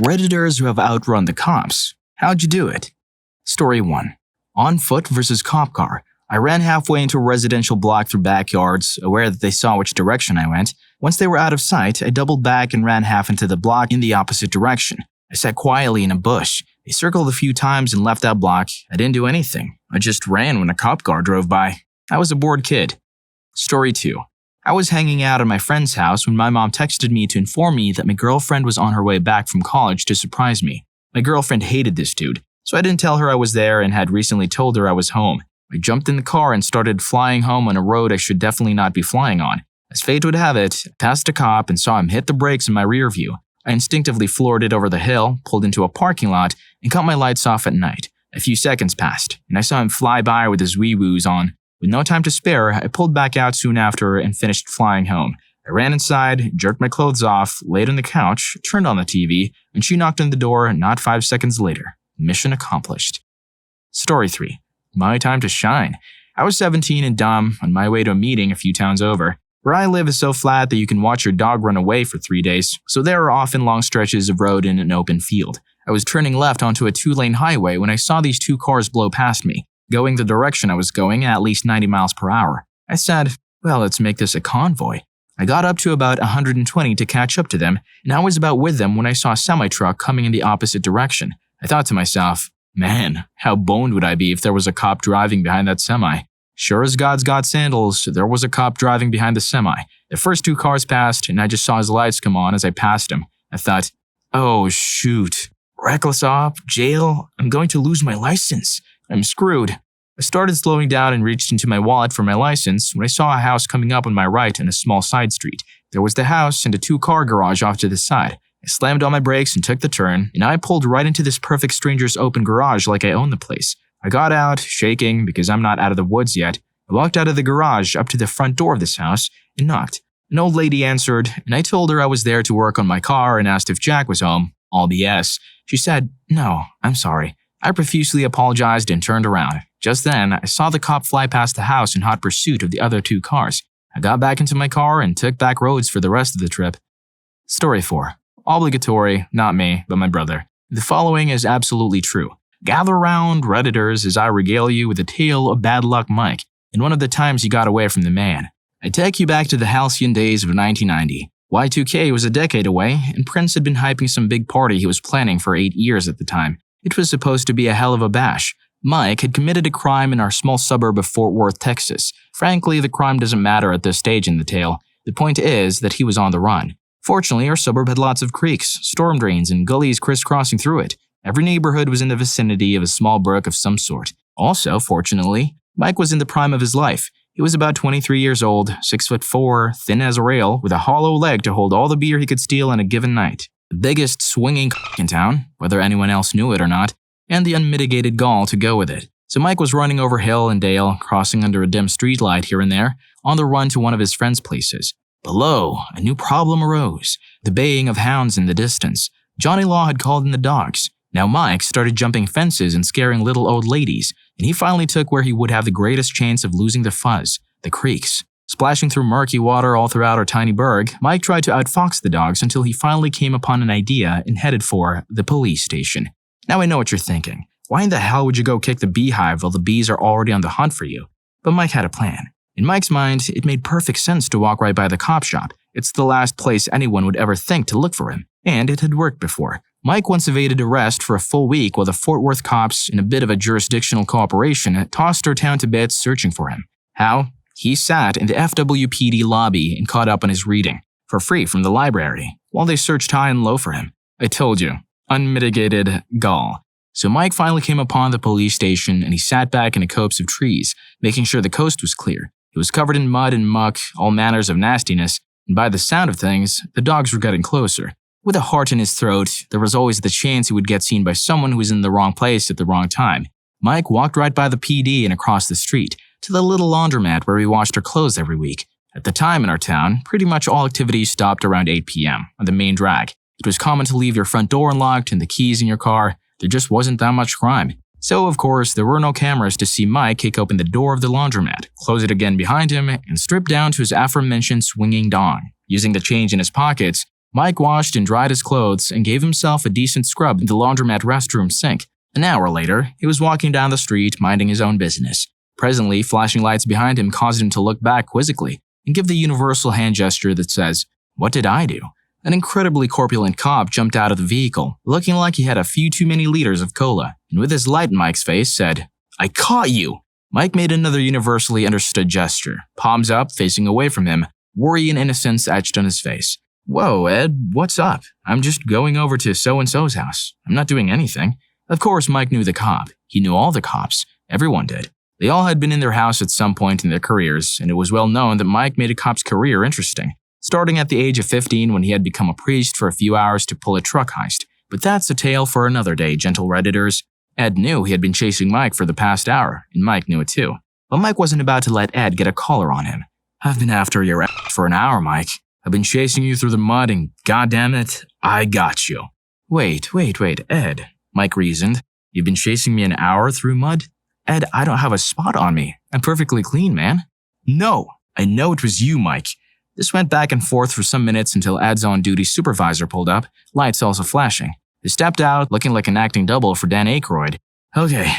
Redditors who have outrun the cops. How'd you do it? Story 1. On foot versus cop car. I ran halfway into a residential block through backyards, aware that they saw which direction I went. Once they were out of sight, I doubled back and ran half into the block in the opposite direction. I sat quietly in a bush. They circled a few times and left that block. I didn't do anything. I just ran when a cop car drove by. I was a bored kid. Story 2. I was hanging out at my friend's house when my mom texted me to inform me that my girlfriend was on her way back from college to surprise me. My girlfriend hated this dude, so I didn't tell her I was there and had recently told her I was home. I jumped in the car and started flying home on a road I should definitely not be flying on. As fate would have it, I passed a cop and saw him hit the brakes in my rear view. I instinctively floored it over the hill, pulled into a parking lot, and cut my lights off at night. A few seconds passed, and I saw him fly by with his wee-woos on. With no time to spare, I pulled back out soon after and finished flying home. I ran inside, jerked my clothes off, laid on the couch, turned on the TV, and she knocked on the door not 5 seconds later. Mission accomplished. Story 3. My time to shine. I was 17 and dumb, on my way to a meeting a few towns over. Where I live is so flat that you can watch your dog run away for 3 days, so there are often long stretches of road in an open field. I was turning left onto a 2-lane highway when I saw these 2 cars blow past me, going the direction I was going at least 90 miles per hour. I said, well, let's make this a convoy. I got up to about 120 to catch up to them, and I was about with them when I saw a semi-truck coming in the opposite direction. I thought to myself, man, how boned would I be if there was a cop driving behind that semi? Sure as God's got sandals, there was a cop driving behind the semi. The first 2 cars passed, and I just saw his lights come on as I passed him. I thought, oh shoot, reckless op, jail, I'm going to lose my license. I'm screwed. I started slowing down and reached into my wallet for my license when I saw a house coming up on my right on a small side street. There was the house and a 2-car garage off to the side. I slammed on my brakes and took the turn, and I pulled right into this perfect stranger's open garage like I owned the place. I got out, shaking because I'm not out of the woods yet. I walked out of the garage up to the front door of this house and knocked. An old lady answered, and I told her I was there to work on my car and asked if Jack was home. All BS. She said, no, I'm sorry. I profusely apologized and turned around. Just then, I saw the cop fly past the house in hot pursuit of the other 2 cars. I got back into my car and took back roads for the rest of the trip. Story 4. Obligatory, not me, but my brother. The following is absolutely true. Gather around, Redditors, as I regale you with a tale of bad luck Mike, and one of the times he got away from the man. I take you back to the halcyon days of 1990. Y2K was a decade away, and Prince had been hyping some big party he was planning for 8 years at the time. It was supposed to be a hell of a bash. Mike had committed a crime in our small suburb of Fort Worth, Texas. Frankly, the crime doesn't matter at this stage in the tale. The point is that he was on the run. Fortunately, our suburb had lots of creeks, storm drains, and gullies crisscrossing through it. Every neighborhood was in the vicinity of a small brook of some sort. Also, fortunately, Mike was in the prime of his life. He was about 23 years old, 6'4", thin as a rail, with a hollow leg to hold all the beer he could steal in a given night. The biggest swinging in town, whether anyone else knew it or not, and the unmitigated gall to go with it. So Mike was running over hill and dale, crossing under a dim streetlight here and there, on the run to one of his friends' places. Below, a new problem arose, the baying of hounds in the distance. Johnny Law had called in the dogs. Now Mike started jumping fences and scaring little old ladies, and he finally took where he would have the greatest chance of losing the fuzz, the creeks. Splashing through murky water all throughout our tiny burg, Mike tried to outfox the dogs until he finally came upon an idea and headed for the police station. Now I know what you're thinking. Why in the hell would you go kick the beehive while the bees are already on the hunt for you? But Mike had a plan. In Mike's mind, it made perfect sense to walk right by the cop shop. It's the last place anyone would ever think to look for him. And it had worked before. Mike once evaded arrest for a full week while the Fort Worth cops, in a bit of a jurisdictional cooperation, tossed our town to bits searching for him. How? He sat in the FWPD lobby and caught up on his reading, for free from the library, while they searched high and low for him. I told you, unmitigated gall. So Mike finally came upon the police station and he sat back in a copse of trees, making sure the coast was clear. It was covered in mud and muck, all manners of nastiness, and by the sound of things, the dogs were getting closer. With a heart in his throat, there was always the chance he would get seen by someone who was in the wrong place at the wrong time. Mike walked right by the PD and across the street, to the little laundromat where we washed our clothes every week. At the time in our town, pretty much all activities stopped around 8 p.m. on the main drag. It was common to leave your front door unlocked and the keys in your car. There just wasn't that much crime. So, of course, there were no cameras to see Mike kick open the door of the laundromat, close it again behind him, and strip down to his aforementioned swinging dong. Using the change in his pockets, Mike washed and dried his clothes and gave himself a decent scrub in the laundromat restroom sink. An hour later, he was walking down the street, minding his own business. Presently, flashing lights behind him caused him to look back quizzically and give the universal hand gesture that says, "What did I do?" An incredibly corpulent cop jumped out of the vehicle, looking like he had a few too many liters of cola, and with his light in Mike's face said, "I caught you!" Mike made another universally understood gesture, palms up, facing away from him, worry and innocence etched on his face. "Whoa, Ed, what's up? I'm just going over to so-and-so's house. I'm not doing anything." Of course, Mike knew the cop. He knew all the cops. Everyone did. They all had been in their house at some point in their careers, and it was well known that Mike made a cop's career interesting, starting at the age of 15 when he had become a priest for a few hours to pull a truck heist. But that's a tale for another day, gentle Redditors. Ed knew he had been chasing Mike for the past hour, and Mike knew it too. But Mike wasn't about to let Ed get a collar on him. "I've been after your ass for an hour, Mike. I've been chasing you through the mud, and goddammit, I got you." Wait, Ed," Mike reasoned. "You've been chasing me an hour through mud? Ed, I don't have a spot on me. I'm perfectly clean, man." "No, I know it was you, Mike." This went back and forth for some minutes until Ed's on-duty supervisor pulled up, lights also flashing. He stepped out, looking like an acting double for Dan Aykroyd. "Okay,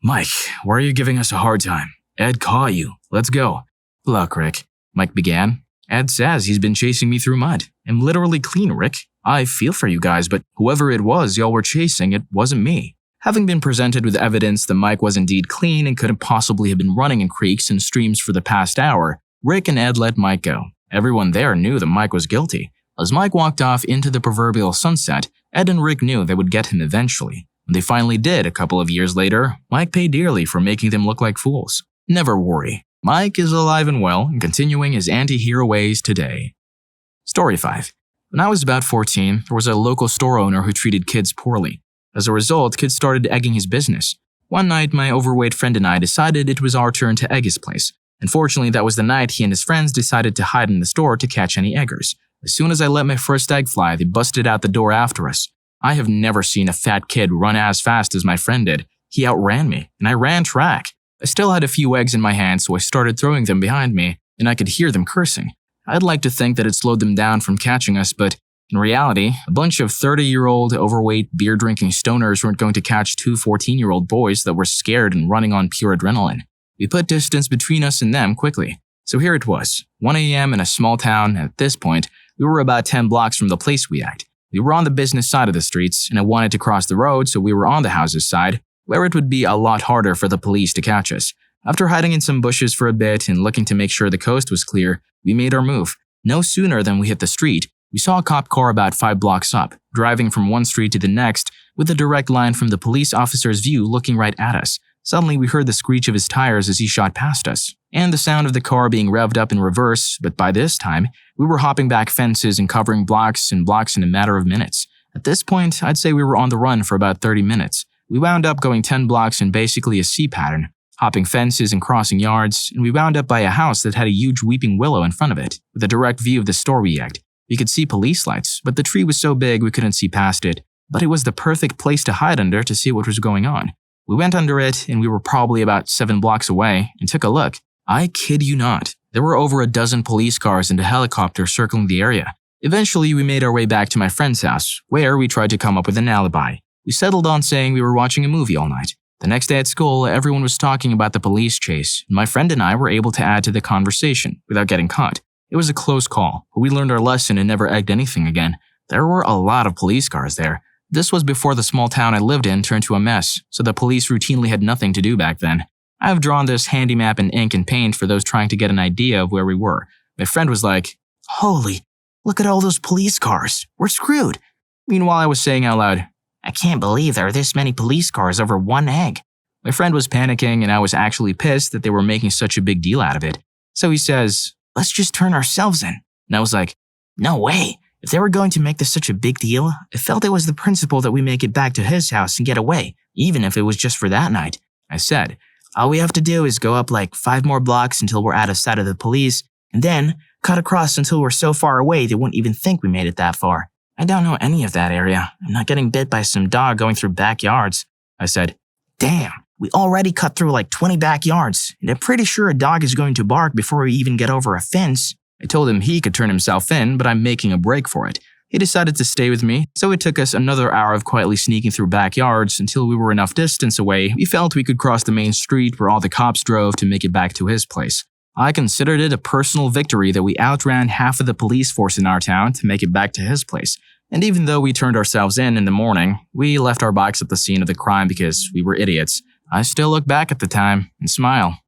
Mike, why are you giving us a hard time? Ed caught you. Let's go." "Look, Rick," Mike began. "Ed says he's been chasing me through mud. I'm literally clean, Rick. I feel for you guys, but whoever it was y'all were chasing, it wasn't me." Having been presented with evidence that Mike was indeed clean and couldn't possibly have been running in creeks and streams for the past hour, Rick and Ed let Mike go. Everyone there knew that Mike was guilty. As Mike walked off into the proverbial sunset, Ed and Rick knew they would get him eventually. When they finally did a couple of years later, Mike paid dearly for making them look like fools. Never worry. Mike is alive and well and continuing his anti-hero ways today. Story 5. When I was about 14, there was a local store owner who treated kids poorly. As a result, kids started egging his business. One night, my overweight friend and I decided it was our turn to egg his place. Unfortunately, that was the night he and his friends decided to hide in the store to catch any eggers. As soon as I let my first egg fly, they busted out the door after us. I have never seen a fat kid run as fast as my friend did. He outran me, and I ran track. I still had a few eggs in my hand, so I started throwing them behind me, and I could hear them cursing. I'd like to think that it slowed them down from catching us, but in reality, a bunch of 30-year-old overweight beer-drinking stoners weren't going to catch two 14-year-old boys that were scared and running on pure adrenaline. We put distance between us and them quickly. So here it was, 1 a.m. in a small town. At this point, we were about 10 blocks from the place we egged. We were on the business side of the streets, and I wanted to cross the road, so we were on the house's side, where it would be a lot harder for the police to catch us. After hiding in some bushes for a bit and looking to make sure the coast was clear, we made our move. No sooner than we hit the street, we saw a cop car about 5 blocks up, driving from one street to the next, with a direct line from the police officer's view looking right at us. Suddenly, we heard the screech of his tires as he shot past us, and the sound of the car being revved up in reverse, but by this time, we were hopping back fences and covering blocks and blocks in a matter of minutes. At this point, I'd say we were on the run for about 30 minutes. We wound up going 10 blocks in basically a C pattern, hopping fences and crossing yards, and we wound up by a house that had a huge weeping willow in front of it, with a direct view of the store we egged. We could see police lights, but the tree was so big we couldn't see past it, but it was the perfect place to hide under to see what was going on. We went under it, and we were probably about 7 blocks away, and took a look. I kid you not. There were over a dozen police cars and a helicopter circling the area. Eventually, we made our way back to my friend's house, where we tried to come up with an alibi. We settled on saying we were watching a movie all night. The next day at school, everyone was talking about the police chase, and my friend and I were able to add to the conversation without getting caught. It was a close call, but we learned our lesson and never egged anything again. There were a lot of police cars there. This was before the small town I lived in turned to a mess, so the police routinely had nothing to do back then. I have drawn this handy map in ink and paint for those trying to get an idea of where we were. My friend was like, "Holy, look at all those police cars. We're screwed." Meanwhile, I was saying out loud, "I can't believe there are this many police cars over one egg." My friend was panicking, and I was actually pissed that they were making such a big deal out of it. So he says, "Let's just turn ourselves in." And I was like, "No way. If they were going to make this such a big deal, I felt it was the principle that we make it back to his house and get away, even if it was just for that night." I said, "All we have to do is go up like 5 more blocks until we're out of sight of the police, and then cut across until we're so far away they wouldn't even think we made it that far. I don't know any of that area. I'm not getting bit by some dog going through backyards." I said, "Damn, we already cut through like 20 backyards, and I'm pretty sure a dog is going to bark before we even get over a fence." I told him he could turn himself in, but I'm making a break for it. He decided to stay with me, so it took us another hour of quietly sneaking through backyards until we were enough distance away we felt we could cross the main street where all the cops drove to make it back to his place. I considered it a personal victory that we outran half of the police force in our town to make it back to his place. And even though we turned ourselves in the morning, we left our bikes at the scene of the crime because we were idiots. I still look back at the time and smile.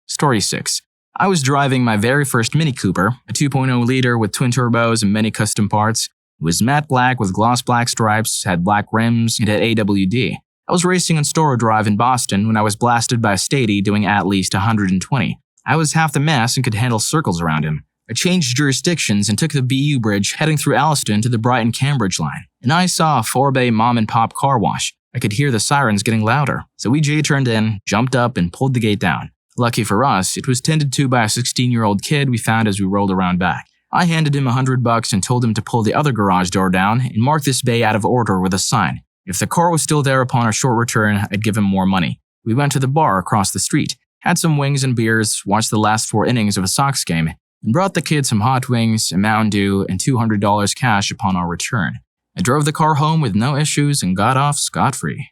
Story 6. I was driving my very first Mini Cooper, a 2.0 liter with twin turbos and many custom parts. It was matte black with gloss black stripes, had black rims, and had AWD. I was racing on Storrow Drive in Boston when I was blasted by a Stady doing at least 120. I was half the mass and could handle circles around him. I changed jurisdictions and took the BU Bridge heading through Alliston to the Brighton-Cambridge line, and I saw a 4-bay mom-and-pop car wash. I could hear the sirens getting louder, so we J-turned in, jumped up, and pulled the gate down. Lucky for us, it was tended to by a 16-year-old kid we found as we rolled around back. I handed him $100 and told him to pull the other garage door down and mark this bay out of order with a sign. If the car was still there upon our short return, I'd give him more money. We went to the bar across the street, had some wings and beers, watched the last 4 innings of a Sox game, and brought the kids some hot wings, a Mountain Dew, and $200 cash upon our return. I drove the car home with no issues and got off scot-free.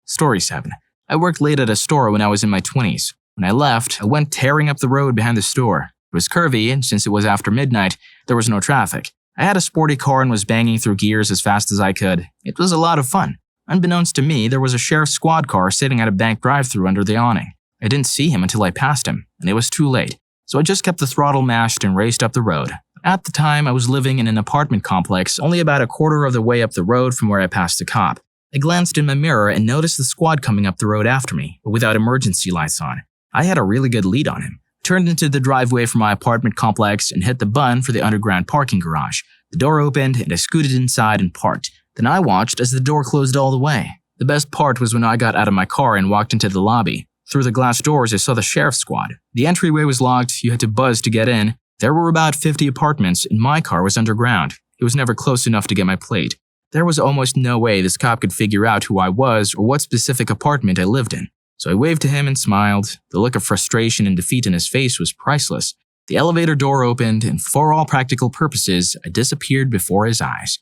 Story 7. I worked late at a store when I was in my 20s. When I left, I went tearing up the road behind the store. It was curvy, and since it was after midnight, there was no traffic. I had a sporty car and was banging through gears as fast as I could. It was a lot of fun. Unbeknownst to me, there was a sheriff's squad car sitting at a bank drive-thru under the awning. I didn't see him until I passed him, and it was too late. So I just kept the throttle mashed and raced up the road. At the time, I was living in an apartment complex only about a quarter of the way up the road from where I passed the cop. I glanced in my mirror and noticed the squad coming up the road after me, but without emergency lights on. I had a really good lead on him. Turned into the driveway from my apartment complex and hit the button for the underground parking garage. The door opened and I scooted inside and parked. Then I watched as the door closed all the way. The best part was when I got out of my car and walked into the lobby. Through the glass doors, I saw the sheriff's squad. The entryway was locked, you had to buzz to get in. There were about 50 apartments and my car was underground. It was never close enough to get my plate. There was almost no way this cop could figure out who I was or what specific apartment I lived in. So I waved to him and smiled. The look of frustration and defeat in his face was priceless. The elevator door opened, and for all practical purposes, I disappeared before his eyes.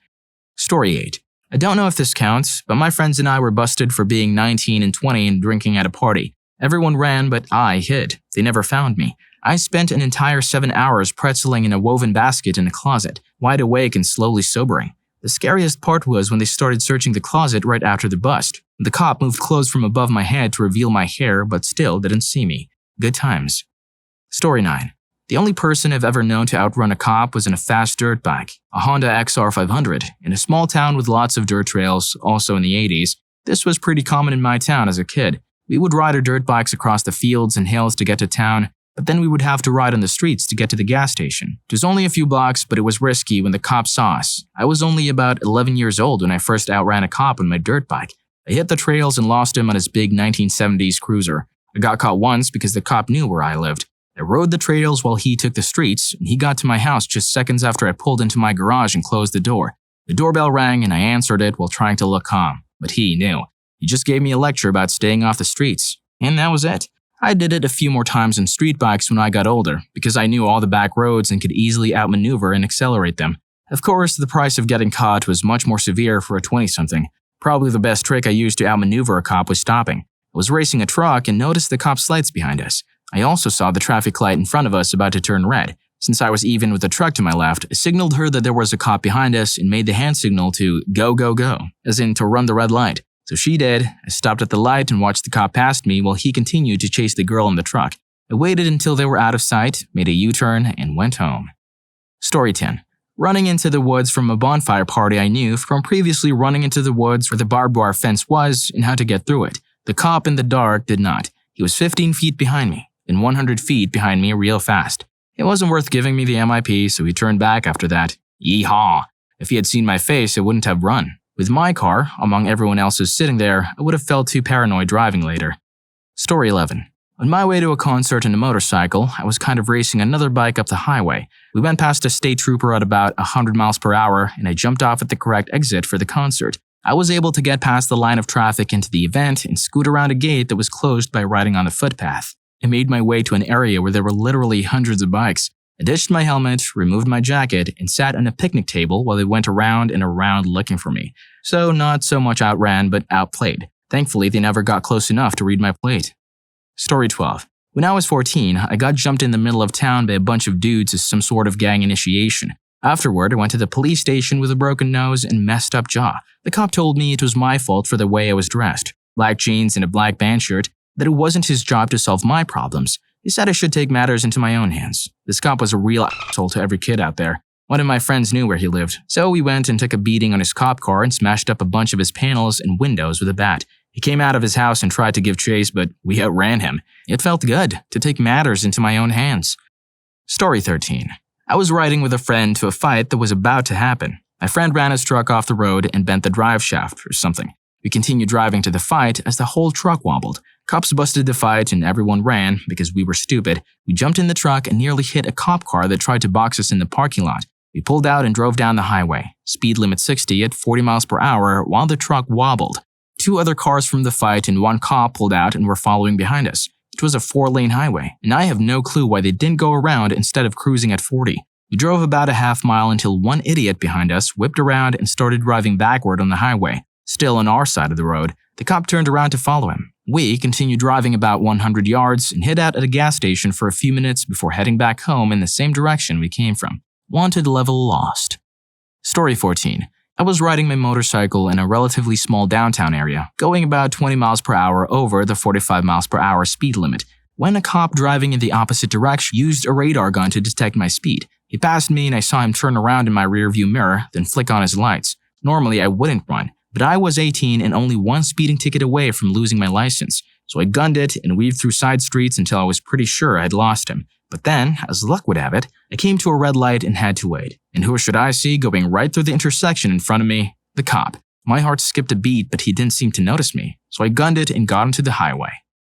Story 8. I don't know if this counts, but my friends and I were busted for being 19 and 20 and drinking at a party. Everyone ran, but I hid. They never found me. I spent an entire 7 hours pretzeling in a woven basket in a closet, wide awake and slowly sobering. The scariest part was when they started searching the closet right after the bust. The cop moved clothes from above my head to reveal my hair, but still didn't see me. Good times. Story 9. The only person I've ever known to outrun a cop was in a fast dirt bike, a Honda XR 500, in a small town with lots of dirt trails, also in the 80s. This was pretty common in my town as a kid. We would ride our dirt bikes across the fields and hills to get to town, but then we would have to ride on the streets to get to the gas station. It was only a few blocks, but it was risky when the cops saw us. I was only about 11 years old when I first outran a cop on my dirt bike. I hit the trails and lost him on his big 1970s cruiser. I got caught once because the cop knew where I lived. I rode the trails while he took the streets, and he got to my house just seconds after I pulled into my garage and closed the door. The doorbell rang and I answered it while trying to look calm, but he knew. He just gave me a lecture about staying off the streets. And that was it. I did it a few more times on street bikes when I got older, because I knew all the back roads and could easily outmaneuver and accelerate them. Of course, the price of getting caught was much more severe for a 20-something. Probably the best trick I used to outmaneuver a cop was stopping. I was racing a truck and noticed the cop's lights behind us. I also saw the traffic light in front of us about to turn red. Since I was even with the truck to my left, I signaled her that there was a cop behind us and made the hand signal to go, go, go, as in to run the red light. So she did. I stopped at the light and watched the cop past me while he continued to chase the girl in the truck. I waited until they were out of sight, made a U-turn, and went home. Story 10. Running into the woods from a bonfire party I knew from previously running into the woods where the barbed wire fence was and how to get through it. The cop in the dark did not. He was 15 feet behind me, and 100 feet behind me real fast. It wasn't worth giving me the MIP, so he turned back after that. Yeehaw! If he had seen my face, I wouldn't have run. With my car, among everyone else's sitting there, I would have felt too paranoid driving later. Story 11. On my way to a concert in a motorcycle, I was kind of racing another bike up the highway. We went past a state trooper at about 100 miles per hour, and I jumped off at the correct exit for the concert. I was able to get past the line of traffic into the event and scoot around a gate that was closed by riding on the footpath. I made my way to an area where there were literally hundreds of bikes. I ditched my helmet, removed my jacket, and sat on a picnic table while they went around and around looking for me. So not so much outran, but outplayed. Thankfully, they never got close enough to read my plate. Story 12. When I was 14, I got jumped in the middle of town by a bunch of dudes as some sort of gang initiation. Afterward, I went to the police station with a broken nose and messed up jaw. The cop told me it was my fault for the way I was dressed, black jeans and a black band shirt, that it wasn't his job to solve my problems. He said I should take matters into my own hands. This cop was a real asshole to every kid out there. One of my friends knew where he lived, so we went and took a beating on his cop car and smashed up a bunch of his panels and windows with a bat. He came out of his house and tried to give chase, but we outran him. It felt good to take matters into my own hands. Story 13. I was riding with a friend to a fight that was about to happen. My friend ran his truck off the road and bent the drive shaft or something. We continued driving to the fight as the whole truck wobbled. Cops busted the fight and everyone ran because we were stupid. We jumped in the truck and nearly hit a cop car that tried to box us in the parking lot. We pulled out and drove down the highway. Speed limit 60 at 40 miles per hour while the truck wobbled. 2 other cars from the fight and 1 cop pulled out and were following behind us. It was a 4-lane highway, and I have no clue why they didn't go around instead of cruising at 40. We drove about a half mile until one idiot behind us whipped around and started driving backward on the highway. Still on our side of the road, the cop turned around to follow him. We continued driving about 100 yards and hid out at a gas station for a few minutes before heading back home in the same direction we came from. Wanted level lost. Story 14. I was riding my motorcycle in a relatively small downtown area, going about 20 miles per hour over the 45 miles per hour speed limit, when a cop driving in the opposite direction used a radar gun to detect my speed. He passed me and I saw him turn around in my rearview mirror, then flick on his lights. Normally I wouldn't run, but I was 18 and only 1 speeding ticket away from losing my license, so I gunned it and weaved through side streets until I was pretty sure I'd lost him. But then, as luck would have it, I came to a red light and had to wait. And who should I see going right through the intersection in front of me? The cop. My heart skipped a beat, but he didn't seem to notice me, so I gunned it and got onto the highway.